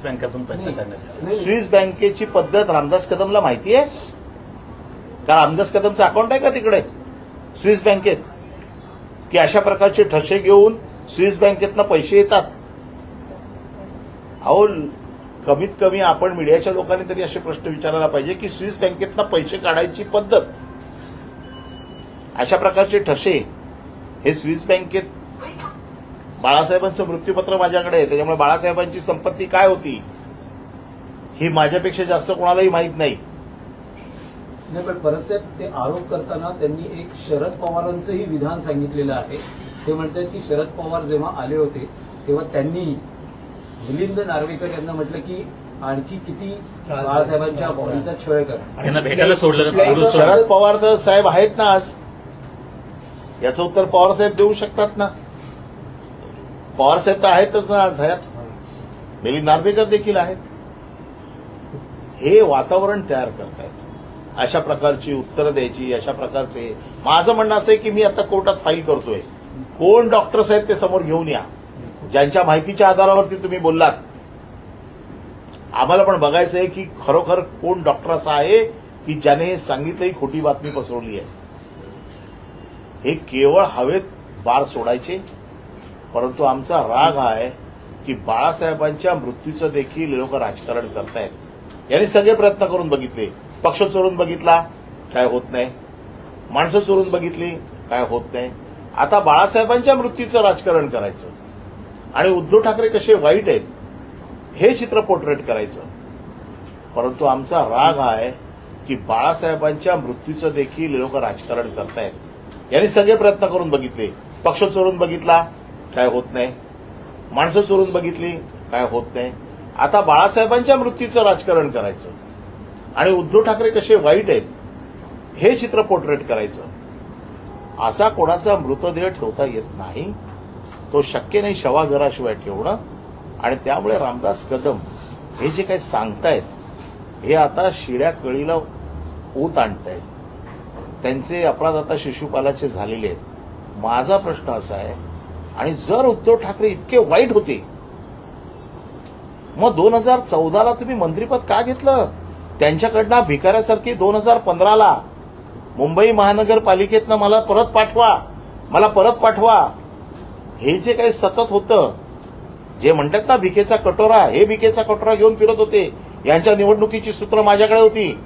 बँकेतून पैसे काढण्यासाठी स्विस बँकेची पद्धत रामदास कदमला माहिती आहे का? रामदास कदमचं अकाउंट आहे का तिकडे स्विस बँकेत? की अशा प्रकारचे ठसे घेऊन स्विस बँकेतनं पैसे येतात? अहो, कमीत कमी आपण मीडियाच्या लोकांनी तरी असे प्रश्न विचारायला पाहिजे की स्विस बँकेतनं पैसे काढायची पद्धत, अशा प्रकारचे ठसे हे स्विस बँकेत. बाळासाहेबांचं मृत्यूपत्र माझ्याकडे आहे, त्याच्यामुळे बाळासाहेबांची संपत्ती काय होती ही माझ्यापेक्षा जास्त कोणालाही माहीत नाही. नाही, पण परब साहेब, ते आरोप करताना त्यांनी एक शरद पवारांचंही विधान सांगितलेलं आहे. ते म्हणतात की शरद पवार जेव्हा आले होते तेव्हा त्यांनी मिलिंद नार्वेकर यांना म्हटलं की आणखी किती बाळासाहेबांच्या बॉडीचा छळ करा. त्यांना भेटायला सोडलं नाही. शरद पवार तर साहेब आहेत ना आज, याचं उत्तर पवार साहेब देऊ शकतात ना. पवार साहेब तर आहेतच ना आज हयात, मिलिंद नार्वेकर देखील आहेत. हे वातावरण तयार करतायत, अशा प्रकारची उत्तरं द्यायची, अशा प्रकारचे. माझं म्हणणं असं आहे की मी आता कोर्टात फाईल करतोय, कोण डॉक्टर्स आहेत ते समोर घेऊन या, ज्यांच्या माहितीच्या आधारावरती तुम्ही बोललात. आम्हाला पण बघायचं आहे की खरोखर कोण डॉक्टर असा आहे की ज्याने सांगितलंही खोटी बातमी पसरवली आहे. हे केवळ हवेत बार सोडायचे. परंतु आमचा राग हा आहे की बाळासाहेबांच्या मृत्यूचं देखील लोक राजकारण करतायत. यांनी सगळे प्रयत्न करून बघितले, पक्ष चोरून बघितला, काय होत नाही. माणसं चोरून बघितली, काय होत नाही. आता बाळासाहेबांच्या मृत्यूचं राजकारण करायचं आणि उद्धव ठाकरे कसे वाईट आहेत हे चित्र पोर्ट्रेट करायचं. परंतु आमचा राग हा आहे की बाळासाहेबांच्या मृत्यूचं देखील लोक राजकारण करतायत. यांनी सगळे प्रयत्न करून बघितले, पक्ष चोरून बघितला, काय होत नाही. माणसं चोरून बघितली, काय होत नाही. आता बाळासाहेबांच्या मृत्यूचं राजकारण करायचं आणि उद्धव ठाकरे कसे वाईट आहेत हे चित्र पोर्ट्रेट करायचं. असा कोणाचा मृतदेह ठेवता येत नाही, तो शक्य नाही शवाघराशिवाय ठेवणं. आणि त्यामुळे रामदास कदम हे जे काही सांगतायत हे आता शिड्या कळीला ऊत आणतायत. त्यांचे अपराध आता शिशुपालाचे झालेले आहेत. माझा प्रश्न असा आहे, आणि जर उद्धव ठाकरे इतके वाईट होते मग 2014ला तुम्ही मंत्रिपद का घेतलं? त्यांच्याकडनं भिकाऱ्यासारखी 2015ला मुंबई महानगरपालिकेतनं मला परत पाठवा हे जे काही सतत होतं, जे म्हणतात ना भिकेचा कटोरा, हे भिकेचा कटोरा घेऊन फिरत होते. यांच्या निवडणुकीची सूत्र माझ्याकडे होती.